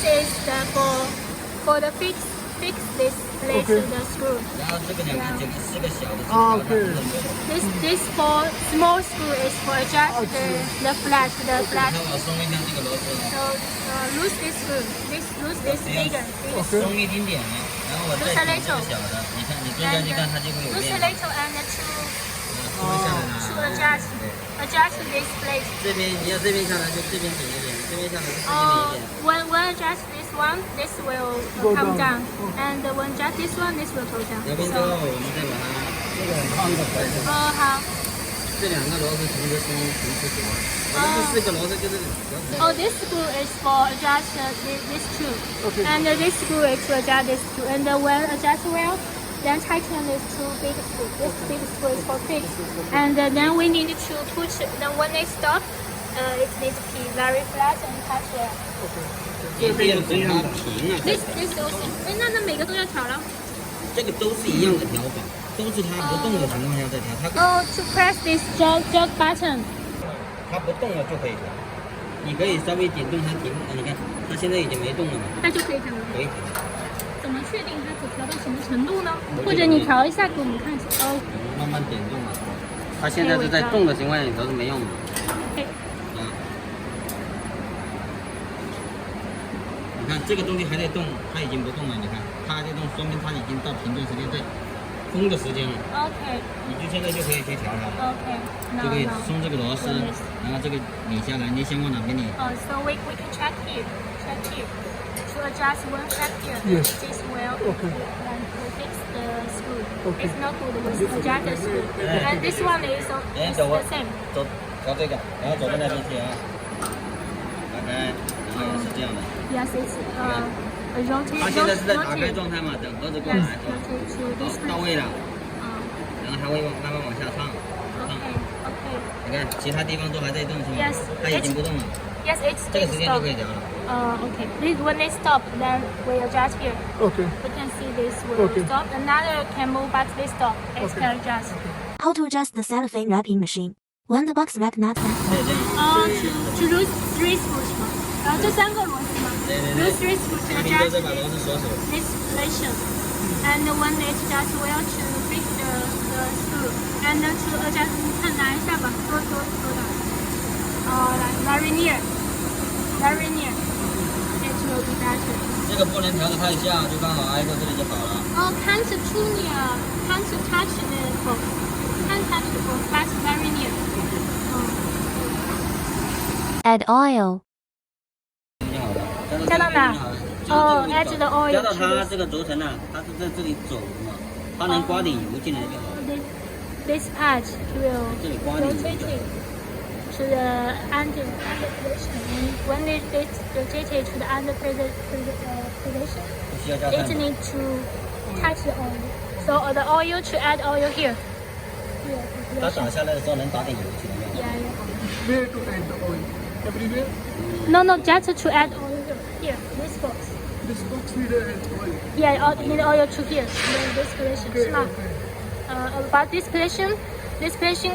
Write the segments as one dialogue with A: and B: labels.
A: is for the fix this place to the screw.
B: 然后这个两边这个4个小的，
C: 啊对
A: This for small screw is for adjust the flat.
B: 它我松一下这个螺丝，
A: So loose this screw. Loose this bigger.
B: 松一丁点，然后我再紧这个小的，你看你蹲下去看它就会有
A: Loose a
B: 变。
A: little and to
B: 松下来
A: adjust this place.
B: 这边你要这边下来就这边紧一点，这边下来就这边紧一点。
A: When adjust this one, this will come down, and when adjust this one, this will go down.
B: 两边之后我们再把它这个放个摆上。
A: 好。
B: 这两个螺丝同时松，同时紧。我这4个螺丝就是。
A: This screw is for adjust this screw, and this screw is to adjust this screw. And when adjust well, then tighten this two big screw. This big screw is for fix, and then we need to push. Then when they stop, it needs to be very flat and touch well.
B: 这边要整它平啊。
A: This 都是，那每个都要调了。
B: 这个都是一样的调法，都是它不动的情况下再调。它
A: to press this jog button.
B: 它不动了就可以调，你可以稍微点动它停。你看它现在已经没动了嘛，
A: 那就可以调了。
B: 可以调。
A: 怎么确定它只调到什么程度呢？或者你调一下给我们看一下。
B: 慢慢点动啊。它现在是在动的情况下你调是没用的。你看这个东西还在动，它已经不动了。你看它还在动，说明它已经到停顿时间在空的时间了。
A: OK。
B: 你就现在就可以去调它。
A: OK。
B: 就可以松这个螺丝，然后这个拧下来，你先往哪边拧
A: ？So we can check here. To adjust one check here.
C: Yes.
A: This will fix the screw. It's not good with adjust the screw. And this one is the same.
B: 走这个，然后走到那边去啊。打开，然后也是这样的。
A: Yes, it's rotate.
B: 它现在是在打开状态嘛，等盒子过来。到位了。然后它会慢慢往下放。你看，其他地方都还在动，是吗？
A: Yes.
B: 它已经不动了。
A: Yes, it's
B: 这个时间就可以调了。
A: Okay. When they stop, then we adjust here.
C: Okay.
A: We can see this will stop. Another can move, but they stop. It can adjust.
D: How to adjust the cellophane wrapping machine? When the box wrap not fastened.
A: To lose 3 screws 嘛，然后这3个螺丝嘛，lose 3 screws to adjust this position. And when they adjust, we have to fix the screw. And to adjust, 你看拿一下吧，多大？来 very near. It will be better.
B: 这个不能调得太下，就刚好挨着这里就好了。
A: Can't too near, can't touch the box. Can't touch the box, but very near.
D: Add oil.
A: 加到哪？add the oil.
B: 加到它这个轴承啊，它是在这里走嘛，它能刮点油进来就好了。
A: This part will
B: 这里刮点油。
A: rotate to the under position. When it rotated to the under position, it needs to touch the oil. So the oil to add oil here.
B: 它打下来的时候能打点油进来。
A: Yeah.
C: Where to add the oil? Everywhere?
A: No, just to add oil here. This box.
C: This box need to add oil.
A: Yeah, need oil to here. This position. 是吗？About this position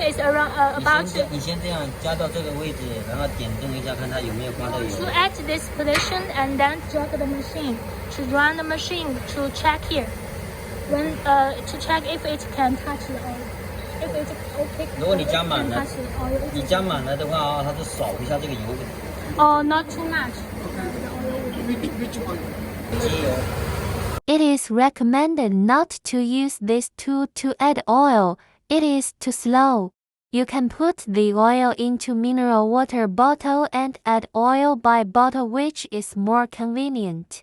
A: is around about.
B: 你先这样加到这个位置，然后点动一下，看它有没有刮到油。
A: To add this position and then drag the machine. To run the machine to check here. When to check if it can touch the oil. If it's okay.
B: 如果你加满了，你加满了的话啊，它就扫一下这个油。
A: Not too much.
C: Which oil?
B: 机油。
D: It is recommended not to use this tool to add oil. It is too slow. You can put the oil into mineral water bottle and add oil by bottle, which is more convenient.